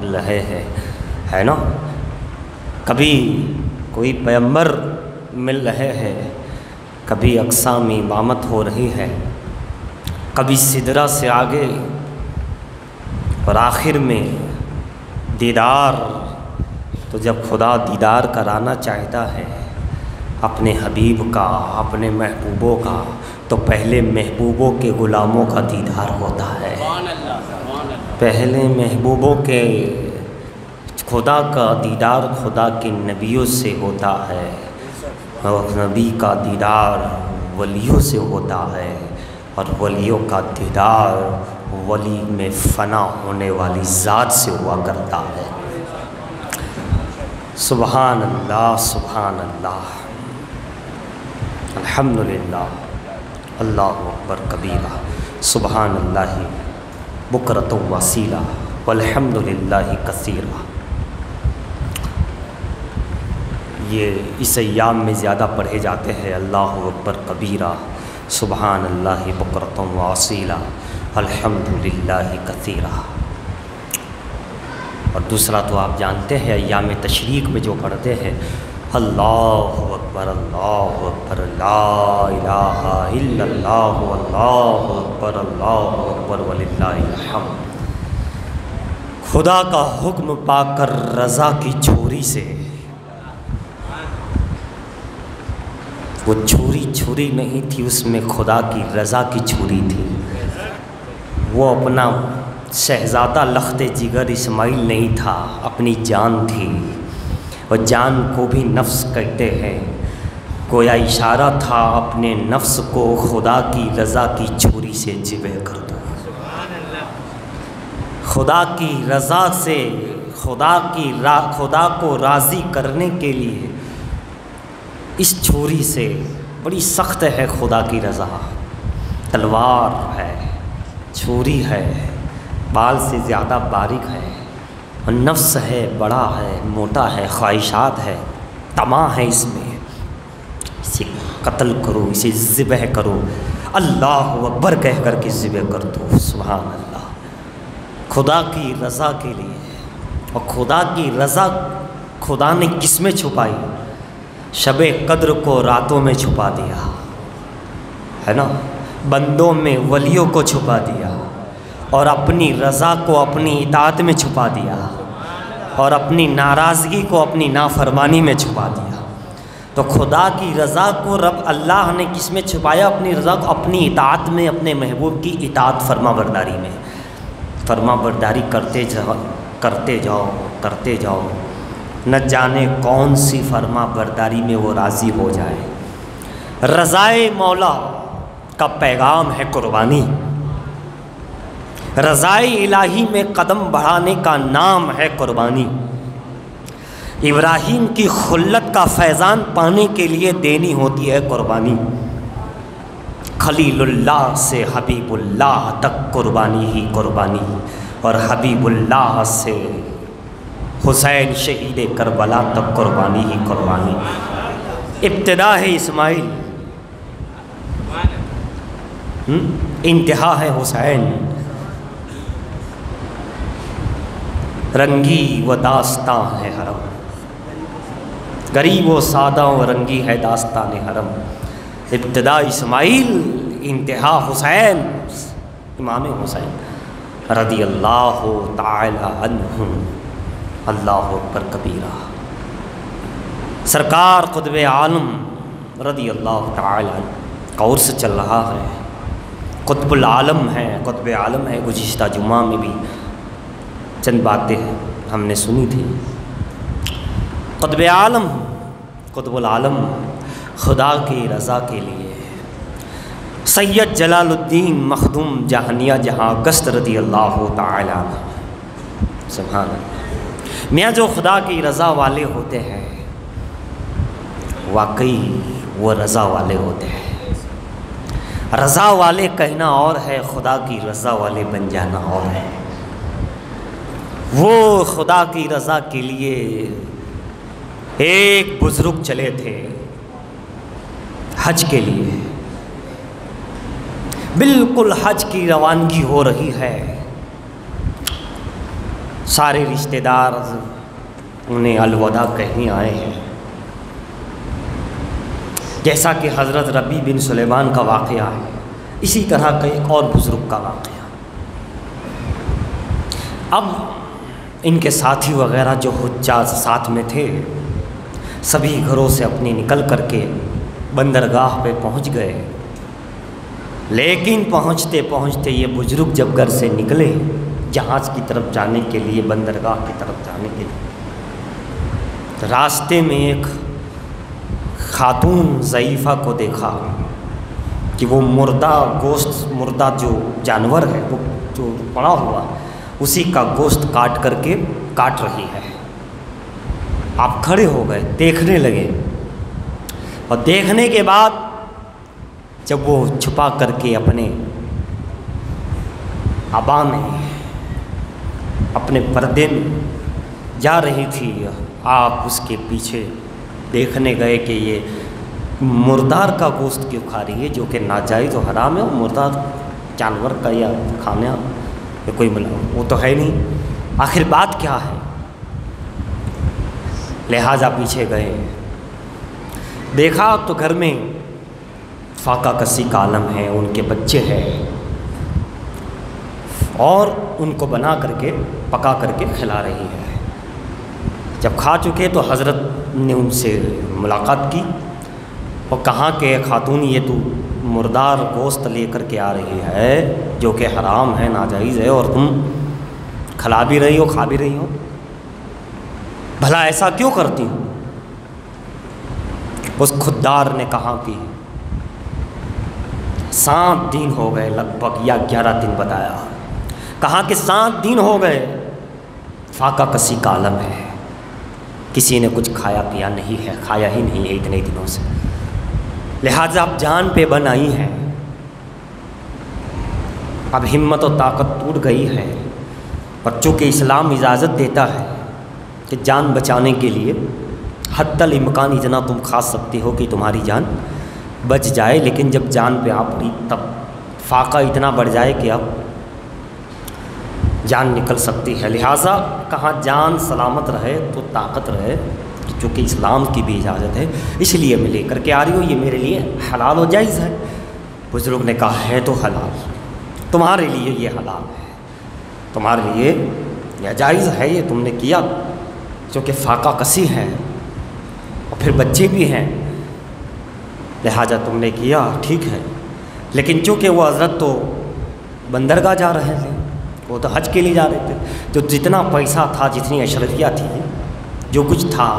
مل رہے ہیں، ہے نا؟ کبھی کوئی پیغمبر مل رہے ہیں، کبھی اقسام امامت ہو رہی ہے، کبھی سدرہ سے آگے، اور آخر میں دیدار۔ تو جب خدا دیدار کرانا چاہتا ہے اپنے حبیب کا، اپنے محبوبوں کا، تو پہلے محبوبوں کے غلاموں کا دیدار ہوتا ہے، پہلے محبوبوں کے خدا کا دیدار خدا کے نبیوں سے ہوتا ہے، اور نبی کا دیدار ولیوں سے ہوتا ہے، اور ولیوں کا دیدار ولی میں فنا ہونے والی ذات سے ہوا کرتا ہے۔ سبحان اللہ، سبحان اللہ، الحمدللہ، اللہ اکبر کبیرہ، سبحان اللہ بکرۃ و اصیلا، والحمدللہ کثیرا۔ یہ اس ایام میں زیادہ پڑھے جاتے ہیں، اللہ اکبر کبیرہ، سبحان اللہ بکرۃ و اصیلا، الحمدللہ کثیرا۔ اور دوسرا تو آپ جانتے ہیں ایام تشریق میں جو پڑھتے ہیں، اللہ اکبر، اللہ اکبر، لا الہ الا اللہ، اللہ اکبر، اللہ اکبر، وللہ الحمد۔ خدا کا حکم پا کر رضا کی چھری سے، وہ چھری نہیں تھی، اس میں خدا کی رضا کی چھری تھی۔ وہ اپنا شہزادہ لخت جگر اسماعیل نہیں تھا، اپنی جان تھی، اور جان کو بھی نفس کہتے ہیں۔ گویا اشارہ تھا اپنے نفس کو خدا کی رضا کی چھری سے ذبح کر دو۔ خدا کی رضا سے، خدا کو راضی کرنے کے لیے اس چھری سے، بڑی سخت ہے خدا کی رضا، تلوار ہے، چھری ہے، بال سے زیادہ باریک ہے، اور نفس ہے، بڑا ہے، موٹا ہے، خواہشات ہے، طمع ہے اس میں، اسے قتل کرو، اسے ذبح کرو، اللہ اکبر کہہ کر کے ذبح کر دو۔ سبحان اللہ، خدا کی رضا کے لیے۔ اور خدا کی رضا خدا نے کس میں چھپائی؟ شب قدر کو راتوں میں چھپا دیا، ہے نا؟ بندوں میں ولیوں کو چھپا دیا، اور اپنی رضا کو اپنی اطاعت میں چھپا دیا، اور اپنی ناراضگی کو اپنی نافرمانی میں چھپا دیا۔ تو خدا کی رضا کو رب اللہ نے کس میں چھپایا؟ اپنی رضا کو اپنی اطاعت میں، اپنے محبوب کی اطاعت فرما برداری میں۔ فرما برداری کرتے جاؤ، کرتے جاؤ، کرتے جاؤ، نہ جانے کون سی فرما برداری میں وہ راضی ہو جائے۔ رضائے مولا کا پیغام ہے قربانی، رضائے الہی میں قدم بڑھانے کا نام ہے قربانی۔ ابراہیم کی خلت کا فیضان پانے کے لیے دینی ہوتی ہے قربانی۔ خلیل اللہ سے حبیب اللہ تک قربانی ہی قربانی، اور حبیب اللہ سے حسین شہید کربلا تک قربانی ہی قربانی۔ ابتدا ہے اسماعیل، انتہا ہے حسین۔ رنگی و داستاں ہے حرم، غریب و سادہ و رنگی ہے داستان حرم۔ ابتدا اسماعیل، انتہا حسین، امام حسین رضی اللہ تعالی عنہ، اللہ اکبر کبیرہ۔ سرکار قطب عالم رضی اللہ تعالی عنہ کا عرس چل رہا ہے، قطب العالم ہے، قطب عالم ہے۔ گزشتہ جمعہ میں بھی چند باتیں ہم نے سنی تھی۔ قطب عالم، قطب العالم، خدا کی رضا کے لیے سید جلال الدین مخدوم جہانیہ جہاں گشت رضی اللہ تعالی عنہ، سبحان اللہ۔ میاں جو خدا کی رضا والے ہوتے ہیں، واقعی وہ رضا والے ہوتے ہیں۔ رضا والے کہنا اور ہے، خدا کی رضا والے بن جانا اور ہے۔ وہ خدا کی رضا کے لیے ایک بزرگ چلے تھے حج کے لیے، بالکل حج کی روانگی ہو رہی ہے، سارے رشتہ دار انہیں الوداع کہنے آئے ہیں، جیسا کہ حضرت ربیع بن سلیمان کا واقعہ ہے، اسی طرح کا ایک اور بزرگ کا واقعہ۔ اب ان کے ساتھی وغیرہ جو حجاج ساتھ میں تھے، سبھی گھروں سے اپنے نکل کر کے بندرگاہ پہ پہنچ گئے، لیکن پہنچتے پہنچتے یہ بزرگ جب گھر سے نکلے جہاز کی طرف جانے کے لیے، بندرگاہ کی طرف جانے کے لیے، راستے میں ایک خاتون ضعیفہ کو دیکھا کہ وہ مردہ گوشت، مردہ جو جانور ہے وہ جو پڑا ہوا اسی کا گوشت کاٹ کر کے کاٹ رہی ہے۔ آپ کھڑے ہو گئے، دیکھنے لگے، اور دیکھنے کے بعد جب وہ چھپا کر کے اپنے عبا میں، اپنے پردے میں جا رہی تھی، آپ اس کے پیچھے دیکھنے گئے کہ یہ مردار کا گوشت کیوں کھا رہی ہے، جو کہ ناجائز و حرام ہے، مردار جانور کا یا کھانا کوئی وہ تو ہے نہیں، آخر بات کیا ہے؟ لہٰذا پیچھے گئے، دیکھا تو گھر میں فاقہ کسی کا عالم ہے، ان کے بچے ہیں، اور ان کو بنا کر کے پکا کر کے کھلا رہی ہے۔ جب کھا چکے تو حضرت نے ان سے ملاقات کی اور کہا کہ خاتون یہ تو مردار گوشت لے کر کے آ رہی ہے جو کہ حرام ہے، ناجائز ہے، اور تم کھلا بھی رہی ہو، کھا بھی رہی ہو، بھلا ایسا کیوں کرتی ہو؟ اس خوددار نے کہا کہ 7 دن ہو گئے، لگ بھگ یا 11 دن بتایا، کہا کہ 7 دن ہو گئے، فاقہ کسی کا عالم ہے، کسی نے کچھ کھایا پیا نہیں ہے، کھایا ہی نہیں ہے اتنے دنوں سے، لہٰذا اب جان پہ بن آئی ہیں، اب ہمت و طاقت ٹوٹ گئی ہے، اور چونکہ اسلام اجازت دیتا ہے کہ جان بچانے کے لیے حتی الامکان اتنا تم کھا سکتے ہو کہ تمہاری جان بچ جائے، لیکن جب جان پہ آ پڑی تب فاقہ اتنا بڑھ جائے کہ اب جان نکل سکتی ہے، لہٰذا کہاں جان سلامت رہے تو طاقت رہے، چونکہ اسلام کی بھی اجازت ہے اس لیے میں لے کر کے آ رہی ہوں، یہ میرے لیے حلال و جائز ہے۔ بزرگ نے کہا ہے تو حلال، تمہارے لیے یہ حلال ہے، تمہارے لیے یہ جائز ہے، یہ تم نے کیا چونکہ فاقہ کسی ہے اور پھر بچے بھی ہیں، لہٰذا تم نے کیا، ٹھیک ہے، لیکن چونکہ وہ حضرت تو بندرگاہ جا رہے تھے، وہ تو حج کے لیے جا رہے تھے، جو جتنا پیسہ تھا، جتنی اشرفیہ تھی، جو کچھ تھا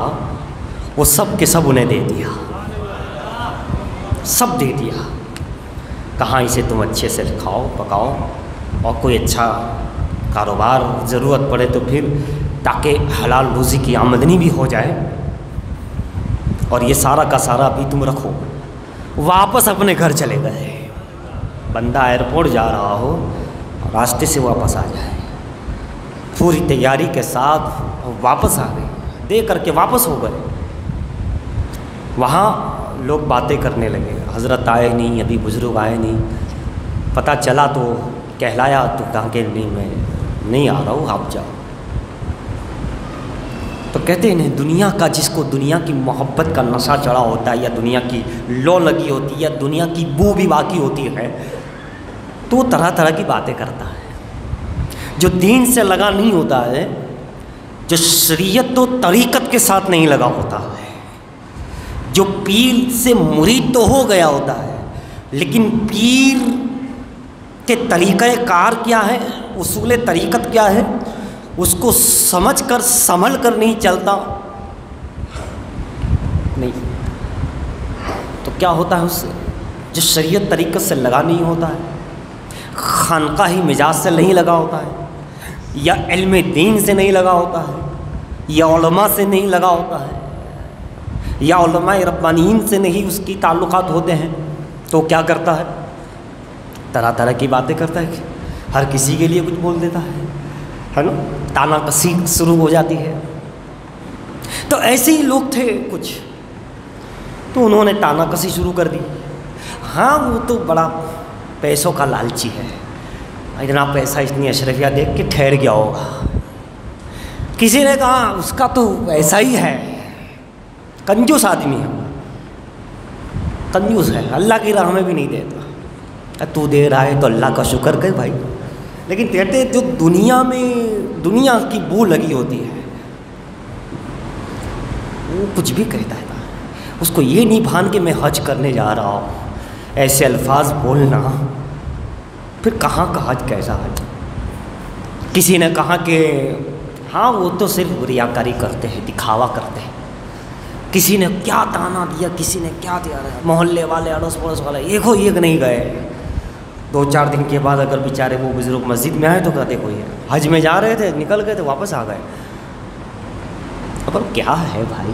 وہ سب کے سب انہیں دے دیا، سب دے دیا، کہاں اسے تم اچھے سے کھاؤ پکاؤ، اور کوئی اچھا کاروبار ضرورت پڑے تو پھر تاکہ حلال روزی کی آمدنی بھی ہو جائے، اور یہ سارا کا سارا بھی تم رکھو۔ واپس اپنے گھر چلے گئے، بندہ ایئرپورٹ جا رہا ہو، راستے سے واپس آ جائے، پوری تیاری کے ساتھ واپس آ گئے، دے کر کے واپس ہو گئے۔ وہاں لوگ باتیں کرنے لگے، حضرت آئے نہیں، ابھی بزرگ آئے نہیں، پتہ چلا تو کہلایا تو کہا کہ نہیں میں نہیں آ رہا ہوں، آپ جاؤ۔ تو کہتے ہیں دنیا کا، جس کو دنیا کی محبت کا نشہ چڑھا ہوتا ہے، یا دنیا کی لو لگی ہوتی ہے، یا دنیا کی بو بھی باقی ہوتی ہے، تو وہ طرح طرح کی باتیں کرتا ہے۔ جو دین سے لگا نہیں ہوتا ہے، جو شریعت و طریقت کے ساتھ نہیں لگا ہوتا ہے، جو پیر سے مرید تو ہو گیا ہوتا ہے، لیکن پیر کے طریقہ کار کیا ہے، اصول طریقت کیا ہے، اس کو سمجھ کر سنبھل کر نہیں چلتا نہیں، تو کیا ہوتا ہے اس سے؟ جو شریعت طریقت سے لگا نہیں ہوتا ہے، خانقاہی مزاج سے نہیں لگا ہوتا ہے، یا علم دین سے نہیں لگا ہوتا ہے، یا علماء سے نہیں لگا ہوتا ہے، یا علماء ربانیین سے نہیں اس کی تعلقات ہوتے ہیں، تو کیا کرتا ہے؟ طرح طرح کی باتیں کرتا ہے، ہر کسی کے لیے کچھ بول دیتا ہے نا، تانا کسی شروع ہو جاتی ہے۔ تو ایسے ہی لوگ تھے کچھ، تو انہوں نے تانا کسی شروع کر دی، ہاں وہ تو بڑا پیسوں کا لالچی ہے، اتنا پیسہ اتنی اشرفیہ دیکھ کے ٹھہر گیا ہوگا، کسی نے کہا اس کا تو ایسا ہی ہے، کنجوس آدمی ہے، کنجوس ہے، اللہ کی راہ میں بھی نہیں دیتا۔ تو دے رہا ہے تو اللہ کا شکر کر بھائی، لیکن کہتے جو دنیا میں دنیا کی بو لگی ہوتی ہے وہ کچھ بھی کہتا ہے، اس کو یہ نہیں بھان کہ میں حج کرنے جا رہا ہوں، ایسے الفاظ بولنا، پھر کہاں کا حج کیسا حج۔ کسی نے کہا کہ ہاں وہ تو صرف ریاکاری کرتے ہیں، دکھاوا کرتے ہیں۔ کسی نے کیا تانا دیا، کسی نے کیا دیا، محلے والے اڑوس پڑوس والے ایک ہو ایک نہیں گئے۔ 2-4 دن کے بعد اگر بیچارے وہ بزرگ مسجد میں آئے تو کہتے کوئی ہے حج میں جا رہے تھے، نکل گئے تھے، واپس آ گئے۔ اب کیا ہے بھائی،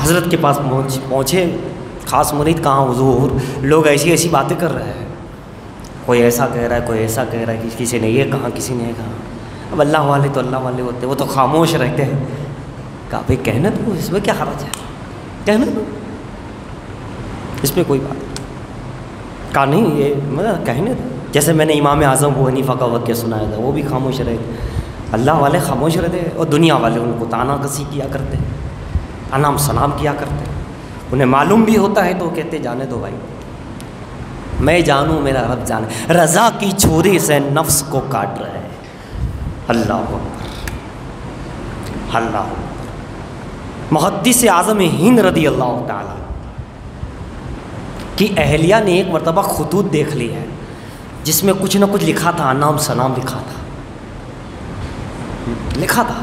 حضرت کے پاس پہنچے خاص مرید، کہاں حضور، لوگ ایسی ایسی باتیں کر رہے ہیں، کوئی ایسا کہہ رہا ہے، کوئی ایسا کہہ رہا ہے، کسی نے یہ کہا، کسی نے یہ کہا۔ اب اللہ والے تو اللہ والے ہوتے، وہ تو خاموش رہتے ہیں۔ کہا بھائی کہنے دو، اس میں کیا حرج ہے، کہنے دو، اس میں کوئی بات نہیں۔ کہا نہیں یہ مطلب کہنے دو، جیسے میں نے امام اعظم ابو حنیفہ کا واقعہ سنایا تھا، وہ بھی خاموش رہے، اللہ والے خاموش رہتے، اور دنیا والے ان کو تانا کسی کیا کرتے، انام سلام کیا کرتے، انہیں معلوم بھی ہوتا ہے تو وہ کہتے جانے دو بھائی، میں جانوں میرا رب جانے، رضا کی چھری سے نفس کو کاٹ رہے ہیں۔ اللہ اکبر، اللہ اکبر۔ محدث اعظم ہند رضی اللہ تعالیٰ کی اہلیہ نے ایک مرتبہ خطوط دیکھ لی ہے جس میں کچھ نہ کچھ لکھا تھا، انام سلام لکھا تھا، لکھا تھا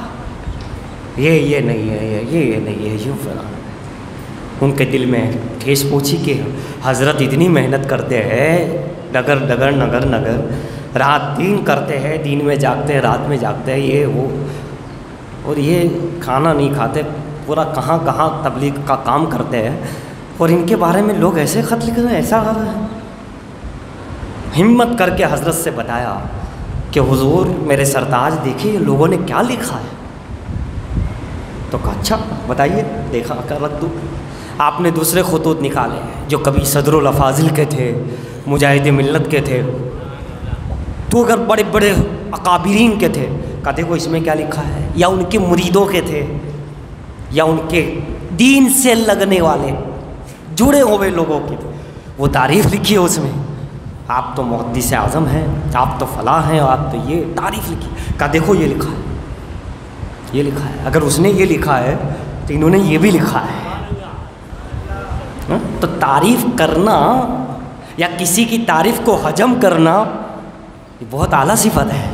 یہ نہیں ہے، یہ نہیں ہے، یوں فلاں۔ ان کے دل میں ٹھیس پہنچی کہ حضرت اتنی محنت کرتے ہیں، ڈگر ڈگر نگر نگر، رات دن کرتے ہیں، دن میں جاگتے ہیں، رات میں جاگتے ہیں، یہ وہ، اور یہ کھانا نہیں کھاتے، پورا کہاں کہاں تبلیغ کا کام کرتے ہیں، اور ان کے بارے میں لوگ ایسے خط لکھ رہے ہیں، ایسا کر رہے ہیں۔ ہمت کر کے حضرت سے بتایا کہ حضور میرے سرتاج دیکھیے لوگوں نے کیا لکھا ہے۔ تو کہا اچھا بتائیے، دیکھا کر رکھ دوں۔ آپ نے دوسرے خطوط نکالے جو کبھی صدر الافاضل کے تھے، مجاہد ملت کے تھے، تو اگر بڑے بڑے اکابرین کے تھے، کہا دیکھو اس میں کیا لکھا ہے، یا ان کے مریدوں کے تھے، یا ان کے دین سے لگنے والے جڑے ہوئے لوگوں کی وہ تعریف لکھی ہے اس میں۔ آپ تو محدث اعظم ہیں، آپ تو فلاں ہیں، آپ تو یہ تعریف لکھی، کہا دیکھو یہ لکھا ہے، یہ لکھا ہے، اگر اس نے یہ لکھا ہے تو انہوں نے یہ بھی لکھا ہے۔ تو تعریف کرنا یا کسی کی تعریف کو ہضم کرنا یہ بہت اعلیٰ صفت ہے۔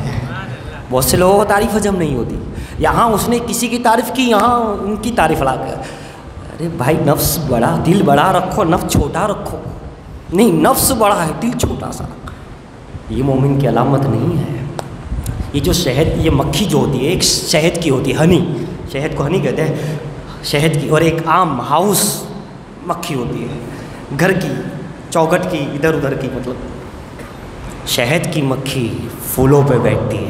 بہت سے لوگوں کو تعریف ہضم نہیں ہوتی، یہاں اس نے کسی کی تعریف کی، یہاں ان کی تعریف لا کر، ارے بھائی نفس بڑا، دل بڑا رکھو، نفس چھوٹا رکھو، نہیں نفس بڑا ہے دل چھوٹا سا، یہ مومن کی علامت نہیں ہے۔ یہ جو شہد، یہ مکھی جو ہوتی ہے، ایک شہد کی ہوتی ہے، ہنی، شہد کو ہنی کہتے ہیں، شہد کی، اور ایک عام ہاؤس مکھی ہوتی ہے، گھر کی چوکھٹ کی، ادھر ادھر کی، مطلب شہد کی مکھی پھولوں پہ بیٹھتی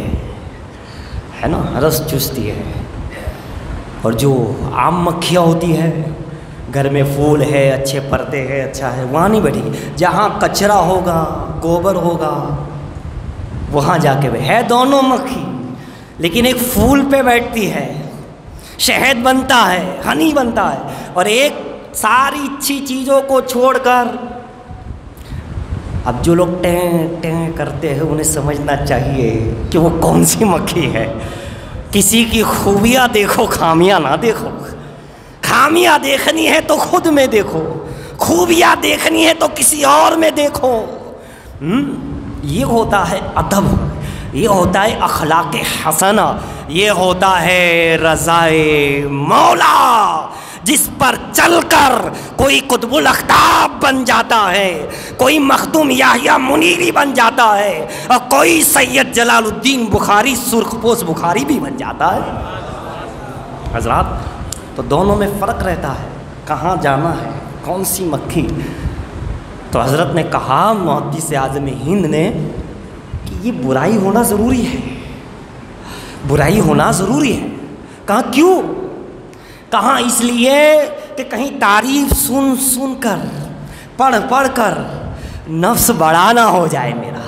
ہے نا، رس چوستی ہے، اور جو عام مکھیاں ہوتی ہے گھر میں پھول ہے، اچھے پردے ہے، اچھا ہے، وہاں نہیں بیٹھے گی، جہاں کچرا ہوگا، گوبر ہوگا، وہاں جا کے ہے دونوں مکھی، لیکن ایک پھول پہ بیٹھتی ہے، شہد بنتا ہے، ہنی بنتا ہے، اور ایک ساری اچھی چیزوں کو چھوڑ کر، اب جو لوگ ٹیں ٹیں کرتے ہیں انہیں سمجھنا چاہیے کہ وہ کون سی مکھی ہے۔ کسی کی خوبیاں دیکھو، خامیاں نہ دیکھو، خامیاں دیکھنی ہے تو خود میں دیکھو، خوبیاں دیکھنی ہے تو کسی اور میں دیکھو۔ یہ ہوتا ہے ادب، یہ ہوتا ہے اخلاق حسنہ، یہ ہوتا ہے رضائے مولا، جس پر چل کر کوئی قطب الاقطاب بن جاتا ہے، کوئی مخدوم یحییٰ منیری بن جاتا ہے، اور کوئی سید جلال الدین بخاری سرخ پوش بخاری بھی بن جاتا ہے۔ حضرات تو دونوں میں فرق رہتا ہے، کہاں جانا ہے، کون سی مکھی۔ تو حضرت نے کہا، محدث اعظم ہند نے، کہ یہ برائی ہونا ضروری ہے، برائی ہونا ضروری ہے۔ کہا کیوں؟ کہاں اس لیے کہ کہیں تعریف سن سن کر، پڑھ پڑھ کر نفس بڑا نہ ہو جائے میرا،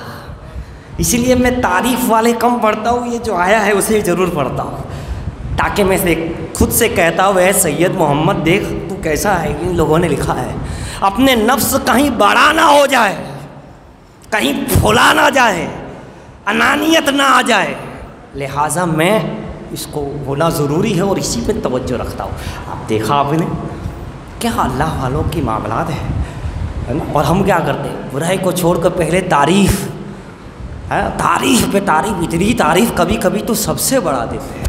اسی لیے میں تعریف والے کم پڑھتا ہوں، یہ جو آیا ہے اسے ضرور پڑھتا ہوں، تاکہ میں خود سے کہتا ہوں اے سید محمد دیکھ تو کیسا ہے، ان لوگوں نے لکھا ہے اپنے نفس کہیں بڑا نہ ہو جائے، کہیں پھلا نہ جائے، انانیت نہ آ جائے، لہٰذا میں اس کو ہونا ضروری ہے اور اسی پہ توجہ رکھتا ہوں۔ اب دیکھا آپ نے کیا اللہ والوں کی معاملات ہے نا، اور ہم کیا کرتے ہیں برائی کو چھوڑ کر پہلے تعریف، تعریف پہ تعریف، اتنی تعریف کبھی کبھی تو سب سے بڑھا دیتے ہیں،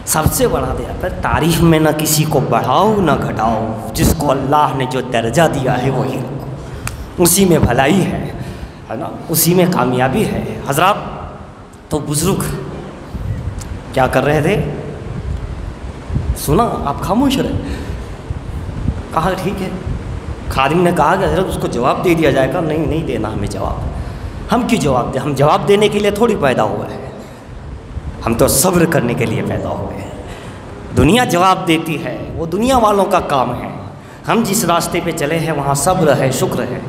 سب سے بڑھا دیا۔ پر تعریف میں نہ کسی کو بڑھاؤ نہ گھٹاؤ، جس کو اللہ نے جو درجہ دیا ہے وہی رکھو، اسی میں بھلائی ہے نا، اسی میں کامیابی ہے۔ حضرات تو بزرگ کیا کر رہے تھے، سنا آپ خاموش رہے، کہا ٹھیک ہے، خادم نے کہا کہ حضرت اس کو جواب دے دیا جائے گا، نہیں دینا ہمیں جواب، ہم کیوں جواب دیں، ہم جواب دینے کے لیے تھوڑی پیدا ہوئے ہیں، ہم تو صبر کرنے کے لیے پیدا ہوئے ہیں۔ دنیا جواب دیتی ہے، وہ دنیا والوں کا کام ہے، ہم جس راستے پہ چلے ہیں وہاں صبر ہے، شکر ہے،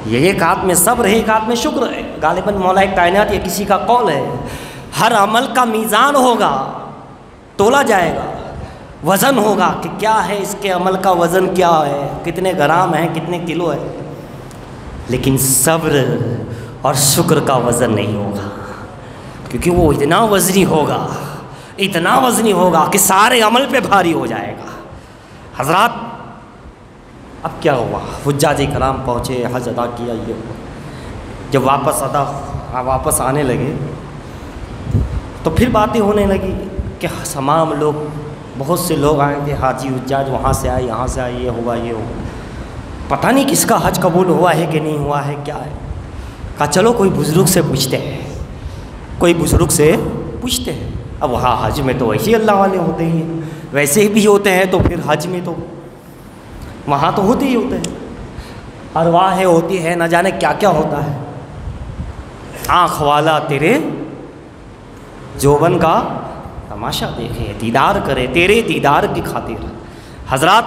یہ ایک ہاتھ میں صبر ہے، ایک ہاتھ میں شکر ہے۔ غالباً مولا کائنات یہ کسی کا قول ہے، ہر عمل کا میزان ہوگا، تولا جائے گا، وزن ہوگا کہ کیا ہے اس کے عمل کا وزن، کیا ہے، کتنے گرام ہے، کتنے کلو ہے، لیکن صبر اور شکر کا وزن نہیں ہوگا، کیونکہ وہ اتنا وزنی ہوگا، اتنا وزنی ہوگا کہ سارے عمل پہ بھاری ہو جائے گا۔ حضرات اب کیا ہوا، حجاج کرام پہنچے، حج ادا کیا، یہ جب واپس آنے لگے تو پھر باتیں ہونے لگی کہ تمام لوگ، بہت سے لوگ آئے تھے، حاجی حجاج وہاں سے آئے، یہاں سے آئے، یہ ہوا، پتہ نہیں کس کا حج قبول ہوا ہے کہ نہیں ہوا ہے، کیا ہے۔ کہا چلو کوئی بزرگ سے پوچھتے ہیں، کوئی بزرگ سے پوچھتے ہیں۔ اب وہاں حج میں تو ویسے ہی اللہ والے ہوتے ہی ہیں، ویسے بھی ہوتے ہیں، تو پھر حج میں تو وہاں تو ہوتے ہی ہوتے ہیں، ارواح ہوتی ہے، نہ جانے کیا کیا ہوتا ہے۔ آنکھ والا تیرے جوبن کا تماشا دیکھے، دیدار کرے تیرے دیدار کی خاطر۔ حضرات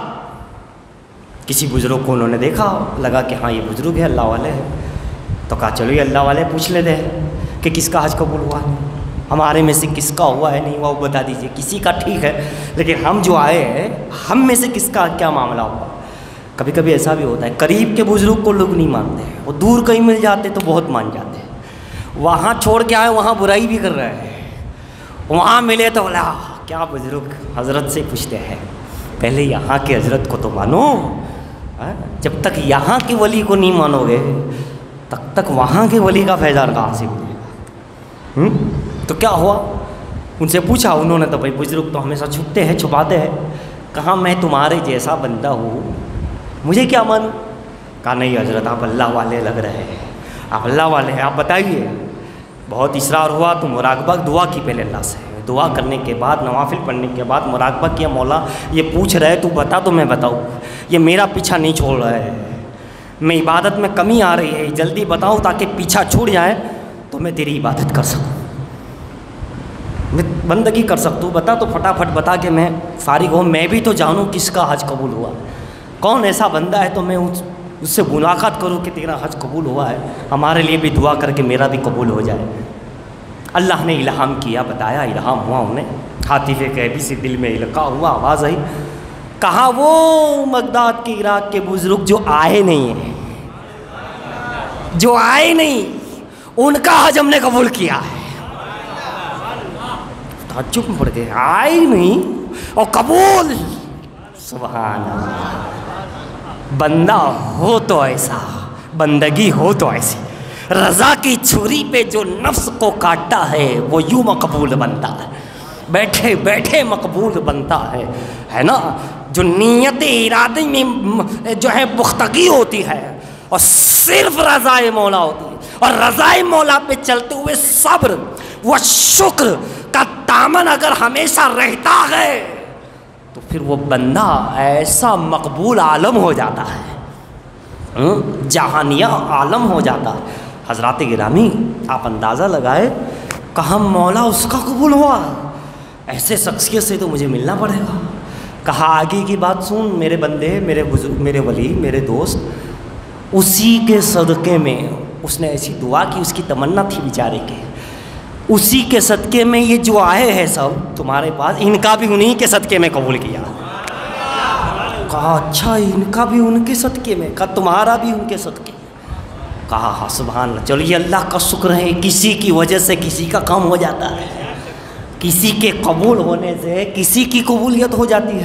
کسی بزرگ کو انہوں نے دیکھا، لگا کہ ہاں یہ بزرگ ہے، اللہ والے ہیں، تو کہا چلو یہ اللہ والے پوچھ لیتے ہیں کہ کس کا حج قبول ہوا ہے، ہمارے میں سے کس کا ہوا ہے نہیں ہوا وہ بتا دیجئے، کسی کا ٹھیک ہے، لیکن ہم جو آئے ہیں ہم میں سے کس کا کیا معاملہ ہوا۔ کبھی کبھی ایسا بھی ہوتا ہے، قریب کے بزرگ کو لوگ نہیں مانتے، وہ دور کہیں مل جاتے تو بہت مان جاتے ہیں، وہاں چھوڑ کے آئے وہاں برائی بھی کر رہے ہیں، وہاں ملے تو بولا کیا بزرگ، حضرت سے پوچھتے ہیں، پہلے یہاں کے حضرت کو تو مانو، جب تک یہاں کے ولی کو نہیں مانو گے تب تک وہاں کے ولی کا فیضان کہاں سے ملے گا۔ تو کیا ہوا، ان سے پوچھا، انہوں نے تو بھائی بزرگ تو ہمیشہ چھپتے ہیں، چھپاتے ہیں، کہا میں تمہارے جیسا بندہ ہوں، مجھے کیا مانوں۔ کہا نہیں حضرت آپ اللہ والے لگ رہے ہیں، آپ اللہ والے ہیں، آپ بتائیے۔ بہت اصرار ہوا تو مراقبہ، دعا کی پہلے اللہ سے، دعا کرنے کے بعد نوافل پڑھنے کے بعد مراقبہ کیا، مولا یہ پوچھ رہے تو بتا تو میں بتاؤں، یہ میرا پیچھا نہیں چھوڑ رہا ہے، میں عبادت میں کمی آ رہی ہے، جلدی بتاؤ تاکہ پیچھا چھوڑ جائے تو میں تیری عبادت کر سکوں، میں بندگی کر سکتا ہوں، بتا تو فٹافٹ بتا کہ میں فارغ ہوں، میں بھی تو جانوں کس کا حج قبول ہوا، کون ایسا بندہ ہے تو میں اس سے ملاقات کروں کہ تیرا حج قبول ہوا ہے، ہمارے لیے بھی دعا کر کے میرا بھی قبول ہو جائے۔ اللہ نے الہام کیا، بتایا، الہام ہوا انہیں، حاطف کعبی سے دل میں القاء ہوا، آواز آئی، کہا وہ بغداد کے عراق کے بزرگ جو آئے نہیں ہیں، جو آئے نہیں، ان کا حج ہم نے قبول کیا ہے۔ تعجب میں پڑ گئے، آئے نہیں اور قبول، سبحان اللہ، بندہ ہو تو ایسا، بندگی ہو تو ایسی، رضا کی چھری پہ جو نفس کو کاٹتا ہے وہ یوں مقبول بنتا ہے، بیٹھے بیٹھے مقبول بنتا ہے نا، جو نیت ارادے میں جو ہے پختگی ہوتی ہے اور صرف رضائے مولا ہوتی ہے، اور رضائے مولا پہ چلتے ہوئے صبر و شکر کا دامن اگر ہمیشہ رہتا ہے تو پھر وہ بندہ ایسا مقبول عالم ہو جاتا ہے، جہانیہ عالم ہو جاتا ہے۔ حضرات گرامی آپ اندازہ لگائے، کہا مولا اس کا قبول ہوا، ایسے شخصیت سے تو مجھے ملنا پڑے گا۔ کہا آگے کی بات سن میرے بندے، میرے بزرگ، میرے ولی، میرے دوست، اسی کے صدقے میں اس نے ایسی دعا کی، اس کی تمنا تھی بیچارے کے، اسی کے صدقے میں یہ جو آئے ہیں سب تمہارے پاس، ان کا بھی انہی کے صدقے میں قبول کیا۔ کہا اچھا ان کا بھی ان کے صدقے میں، کہا تمہارا بھی ان کے صدقے میں، کہا ہاں سبحان اللہ، چلو یہ اللہ کا شکر ہے، کسی کی وجہ سے کسی کا کام ہو جاتا ہے، کسی کے قبول ہونے سے کسی کی قبولیت ہو جاتی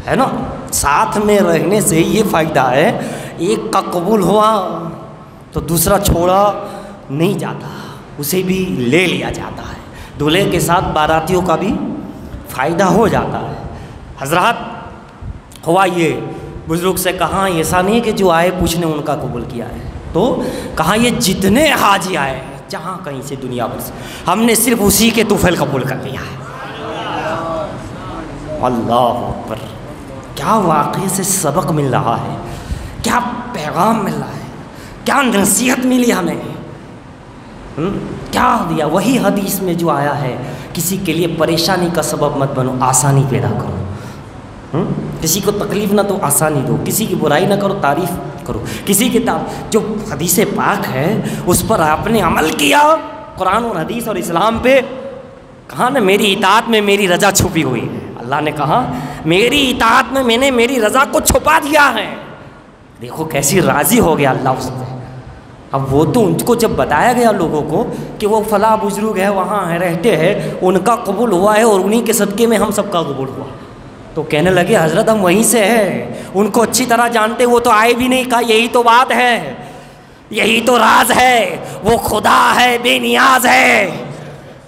ہے نا۔ ساتھ میں رہنے سے یہ فائدہ ہے، ایک کا قبول ہوا تو دوسرا چھوڑا نہیں جاتا، اسے بھی لے لیا جاتا ہے، دولہے کے ساتھ باراتیوں کا بھی فائدہ ہو جاتا ہے۔ حضرات ہوا یہ، بزرگ سے کہا ایسا نہیں کہ جو آئے پوچھنے ان کا قبول کیا ہے، تو کہا یہ جتنے حاجی آئے جہاں کہیں سے دنیا بھر سے، ہم نے صرف اسی کے طفیل قبول کر لیا ہے۔ اللہ اکبر، کیا واقعے سے سبق مل رہا ہے، کیا پیغام مل رہا ہے، کیا نصیحت ملی ہمیں، کیا دیا؟ وہی حدیث میں جو آیا ہے، کسی کے لیے پریشانی کا سبب مت بنو، آسانی پیدا کرو، کسی کو تکلیف نہ دو آسانی دو، کسی کی برائی نہ کرو تعریف کرو، کسی کی جو حدیث پاک ہے اس پر آپ نے عمل کیا، قرآن اور حدیث اور اسلام پہ، کہا نا میری اطاعت میں میری رضا چھپی ہوئی ہے، اللہ نے کہا میری اطاعت میں نے میری رضا کو چھپا دیا ہے، دیکھو کیسی راضی ہو گیا اللہ اس سے۔ اب وہ تو ان کو جب بتایا گیا لوگوں کو کہ وہ فلاں بزرگ ہے وہاں ہے رہتے ہیں، ان کا قبول ہوا ہے اور انہی کے صدقے میں ہم سب کا قبول ہوا، تو کہنے لگے حضرت ہم وہیں سے ہیں، ان کو اچھی طرح جانتے، وہ تو آئے بھی نہیں، کہا یہی تو بات ہے، یہی تو راز ہے، وہ خدا ہے بے نیاز ہے،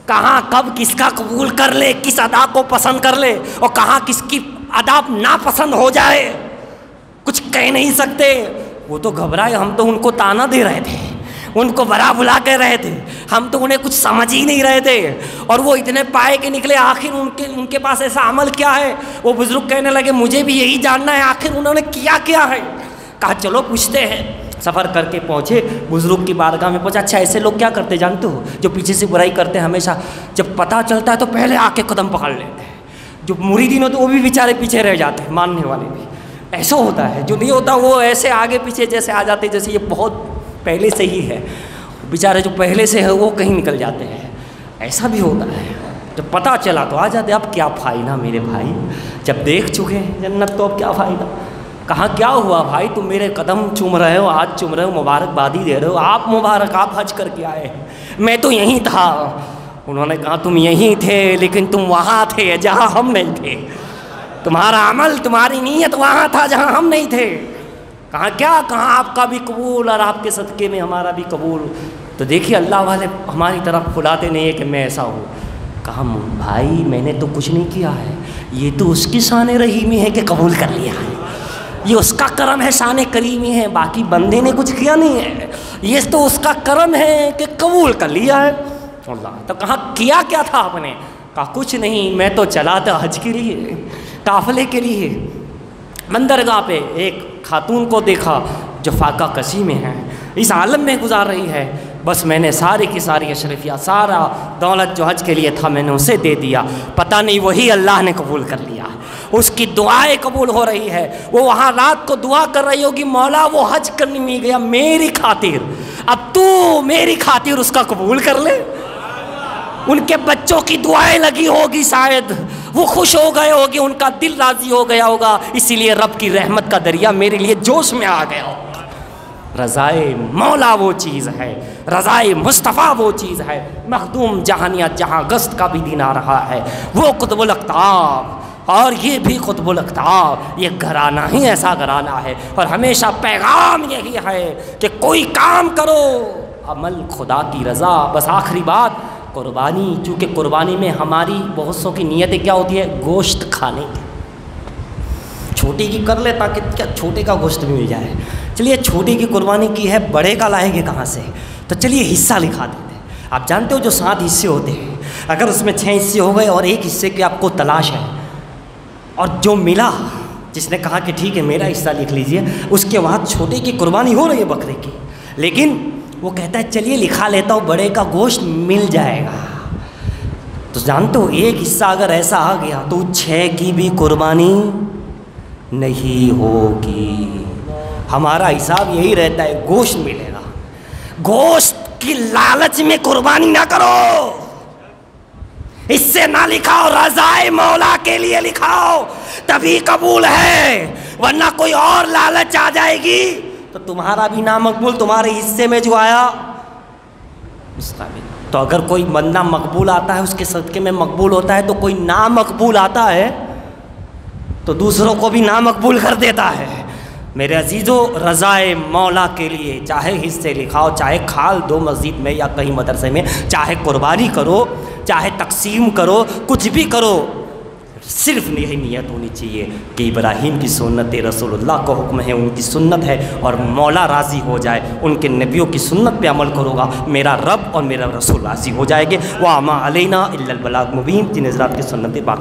کہاں کب کس کا قبول کر لے، کس ادا کو پسند کر لے، اور کہاں کس کی ادا ناپسند ہو جائے، کچھ کہہ نہیں سکتے۔ وہ تو گھبرائے، ہم تو ان کو تانا دے رہے تھے، ان کو برا بلا کہہ رہے تھے، ہم تو انہیں کچھ سمجھ ہی نہیں رہے تھے، اور وہ اتنے پائے کے نکلے، آخر ان کے پاس ایسا عمل کیا ہے؟ وہ بزرگ کہنے لگے مجھے بھی یہی جاننا ہے، آخر انہوں نے کیا ہے؟ کہا چلو پوچھتے ہیں۔ سفر کر کے پہنچے، بزرگ کی بارگاہ میں پہنچا، اچھا ایسے لوگ کیا کرتے جانتے ہو؟ جو پیچھے سے برائی کرتے ہیں، ہمیشہ جب پتہ چلتا ہے تو پہلے آ کے قدم پکڑ لیتے ہیں، جو مریدین ہوتے وہ بھی بیچارے پیچھے رہ جاتے ہیں، ماننے والے بھی ایسا ہوتا ہے، جو نہیں ہوتا وہ ایسے آگے پیچھے جیسے آ جاتے جیسے یہ بہت پہلے سے ہی ہے، بیچارے جو پہلے سے ہے وہ کہیں نکل جاتے ہیں، ایسا بھی ہوتا ہے، جب پتہ چلا تو آ جاتے۔ اب کیا فائدہ میرے بھائی، جب دیکھ چکے ہیں جنت تو اب کیا فائدہ؟ کہاں کیا ہوا بھائی، تم میرے قدم چوم رہے ہو، ہاتھ چوم رہے ہو، مبارکبادی دے رہے ہو، آپ مبارک، آپ حج کر کے آئے ہیں، میں تو یہیں تھا۔ انہوں نے کہا تم یہیں تھے لیکن تم وہاں تھے جہاں ہم نہیں تھے، تمہارا عمل تمہاری نیت وہاں تھا جہاں ہم نہیں تھے۔ کہاں کیا؟ کہاں آپ کا بھی قبول اور آپ کے صدقے میں ہمارا بھی قبول۔ تو دیکھیے اللہ والے ہماری طرف بلاتے نہیں ہے کہ میں ایسا ہوں۔ کہا بھائی میں نے تو کچھ نہیں کیا ہے، یہ تو اس کی شان رحیمی ہے کہ قبول کر لیا ہے، یہ اس کا کرم ہے، شان کریمی ہے، باقی بندے نے کچھ کیا نہیں ہے، یہ تو اس کا کرم ہے کہ قبول کر لیا ہے۔ اللہ تو کہا کیا تھا آپ نے؟ کہا کچھ نہیں، میں تو چلا تھا حج کے لیے، قافلے کے لیے، بندرگاہ پہ ایک خاتون کو دیکھا جو فاقہ کشی میں ہے، اس عالم میں گزار رہی ہے، بس میں نے ساری کی ساری اشرفیہ، سارا دولت جو حج کے لیے تھا میں نے اسے دے دیا، پتہ نہیں وہی اللہ نے قبول کر لیا، اس کی دعائیں قبول ہو رہی ہے، وہ وہاں رات کو دعا کر رہی ہوگی مولا وہ حج کرنے نہیں گیا میری خاطر، اب تو میری خاطر اس کا قبول کر لے۔ ان کے بچوں کی دعائیں لگی ہوگی، شاید وہ خوش ہو گئے ہوگی، ان کا دل راضی ہو گیا ہوگا، اسی لیے رب کی رحمت کا دریا میرے لیے جوش میں آ گیا ہوگا۔ رضائے مولا وہ چیز ہے، رضائے مصطفیٰ وہ چیز ہے، مخدوم جہانیت جہاں گست کا بھی دن آ رہا ہے، وہ قطب الاقطاب، اور یہ بھی قطب الاقطاب، یہ گھرانہ ہی ایسا گھرانہ ہے، اور ہمیشہ پیغام یہی ہے کہ کوئی کام کرو عمل خدا کی رضا۔ بس آخری بات قربانی، چونکہ قربانی میں ہماری بہت سو کی نیتیں کیا ہوتی ہے؟ گوشت کھانے کی، چھوٹی کی کر لے تاکہ کیا چھوٹے کا گوشت بھی مل جائے، چلیے چھوٹی کی قربانی کی ہے، بڑے کا لائیں گے کہاں سے؟ تو چلیے حصہ لکھا دیتے ہیں۔ آپ جانتے ہو جو 7 حصے ہوتے ہیں، اگر اس میں 6 حصے ہو گئے اور ایک حصے کی آپ کو تلاش ہے، اور جو ملا جس نے کہا کہ ٹھیک ہے میرا حصہ لکھ لیجئے، اس کے بعد چھوٹے کی قربانی ہو رہی ہے بکرے کی، لیکن وہ کہتا ہے چلیے لکھا لیتا ہوں بڑے کا گوشت مل جائے گا، تو جانتے ہو ایک حصہ اگر ایسا آ گیا تو 6 کی بھی قربانی نہیں ہوگی۔ ہمارا حساب یہی رہتا ہے گوشت ملے گا، گوشت کی لالچ میں قربانی نہ کرو، اس سے نہ لکھاؤ، رضائے مولا کے لیے لکھاؤ، تبھی قبول ہے، ورنہ کوئی اور لالچ آ جائے گی تو تمہارا بھی نامقبول، تمہارے حصے میں جو آیا اس کا بھی۔ تو اگر کوئی بندہ مقبول آتا ہے، اس کے صدقے میں مقبول ہوتا ہے، تو کوئی نامقبول آتا ہے تو دوسروں کو بھی نامقبول کر دیتا ہے۔ میرے عزیزو، رضائے مولا کے لیے چاہے حصے لکھاؤ، چاہے کھال دو مسجد میں یا کہیں مدرسے میں، چاہے قربانی کرو، چاہے تقسیم کرو، کچھ بھی کرو، صرف یہی نیت ہونی چاہیے کہ ابراہیم کی سنت رسول اللہ کا حکم ہے، ان کی سنت ہے، اور مولا راضی ہو جائے، ان کے نبیوں کی سنت پہ عمل کرو گا، میرا رب اور میرا رسول راضی ہو جائے گے۔ وَمَا عَلَيْنَا إِلَّا الْبَلَاغُ الْمُبِينُ۔ جن حضرات کی سنت باقی